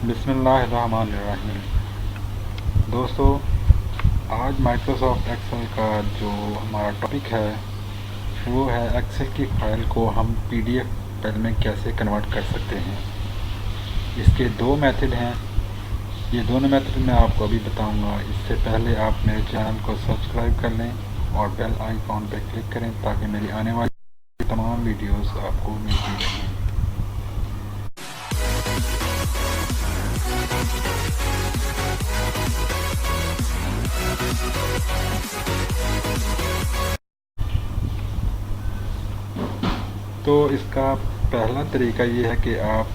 बिस्मिल्लाहिर्रहमानिर्रहीम। दोस्तों, आज माइक्रोसॉफ्ट एक्सेल का जो हमारा टॉपिक है वो है एक्सेल की फ़ाइल को हम पीडीएफ फाइल में कैसे कन्वर्ट कर सकते हैं। इसके दो मेथड हैं। ये दोनों मेथड मैं आपको अभी बताऊंगा। इससे पहले आप मेरे चैनल को सब्सक्राइब कर लें और बेल आइकॉन पर क्लिक करें ताकि मेरी आने वाली तमाम वीडियोस आपको मिलती रहें। तो इसका पहला तरीका ये है कि आप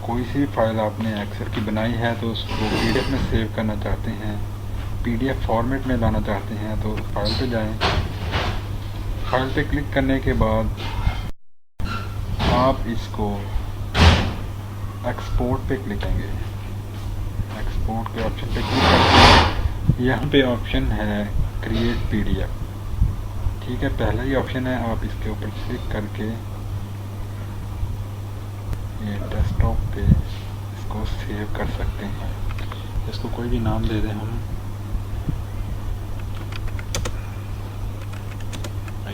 कोई सी फाइल आपने एक्सेल की बनाई है तो उसको पीडीएफ में सेव करना चाहते हैं, पीडीएफ फॉर्मेट में लाना चाहते हैं, तो फाइल पे जाएं। फाइल पे क्लिक करने के बाद आप इसको एक्सपोर्ट पे क्लिक करेंगे। एक्सपोर्ट के ऑप्शन पे क्लिक करके यहाँ पे ऑप्शन है क्रिएट पीडीएफ। ठीक है, पहला ही ऑप्शन है। आप इसके ऊपर क्लिक करके ये डेस्कटॉप पे इसको सेव कर सकते हैं। इसको कोई भी नाम दे दें हम,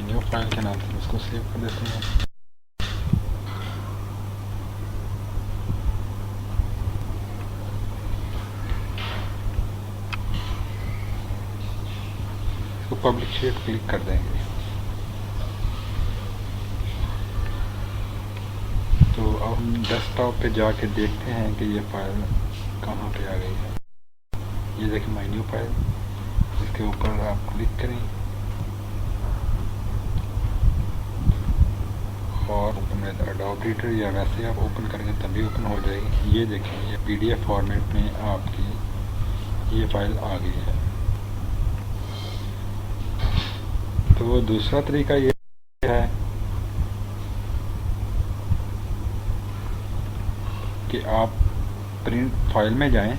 न्यू फाइल के नाम से इसको सेव कर देते हैं। इसको पब्लिक शेयर क्लिक कर देंगे। तो अब हम डेस्कटॉप पे जाके देखते हैं कि ये फाइल कहाँ पे आ गई है। ये देखिए माय न्यू फाइल, इसके ऊपर आप क्लिक करें और ओपन विद एडोब रीडर, या वैसे आप ओपन करेंगे तभी ओपन हो जाएगी। ये देखें, ये पीडीएफ फॉर्मेट में आपकी ये फाइल आ गई है। तो दूसरा तरीका ये है कि आप प्रिंट फाइल में जाएं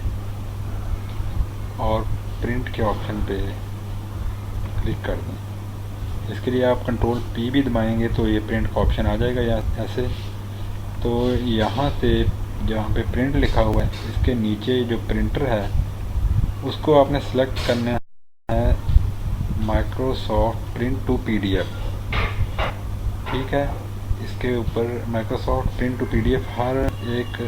और प्रिंट के ऑप्शन पे क्लिक कर दें। इसके लिए आप कंट्रोल पी भी दबाएंगे तो ये प्रिंट का ऑप्शन आ जाएगा या ऐसे। तो यहाँ से जहाँ पे प्रिंट लिखा हुआ है इसके नीचे जो प्रिंटर है उसको आपने सेलेक्ट करना है माइक्रोसॉफ्ट प्रिंट टू पीडीएफ। ठीक है, इसके ऊपर माइक्रोसॉफ्ट प्रिंट टू पीडीएफ हर एक,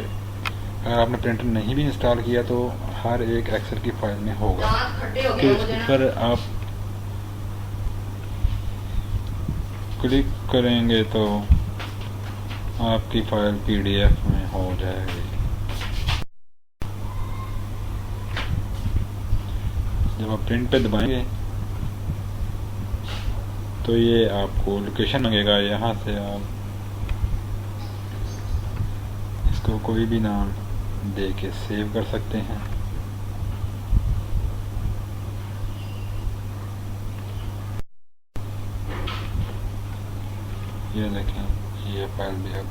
अगर आपने प्रिंटर नहीं भी इंस्टॉल किया तो हर एक एक्सेल की फाइल में होगा। तो इस पर आप क्लिक करेंगे तो आपकी फाइल पीडीएफ में हो जाएगी। जब आप प्रिंट पे दबाएंगे तो ये आपको लोकेशन मांगेगा। यहाँ से आप इसको कोई भी नाम दे के सेव कर सकते हैं। ये देखें, ये फाइल भी अब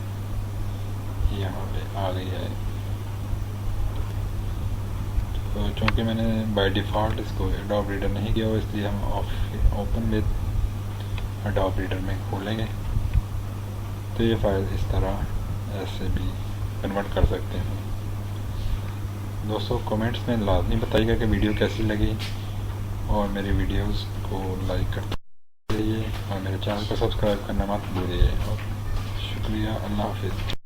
यहाँ पे आ गई है। तो चूँकि मैंने बाय डिफ़ॉल्ट इसको एडोब रीडर नहीं किया हुआ, इसलिए हम ओपन विद एडोब रीडर में खोलेंगे तो ये फाइल इस तरह ऐसे भी कन्वर्ट कर सकते हैं। दोस्तों, कमेंट्स में लाजमी बताइएगा कि वीडियो कैसी लगी और मेरी वीडियोस को लाइक करते रहिए और मेरे चैनल को सब्सक्राइब करना मत भूलिए। शुक्रिया, अल्लाह हाफिज़।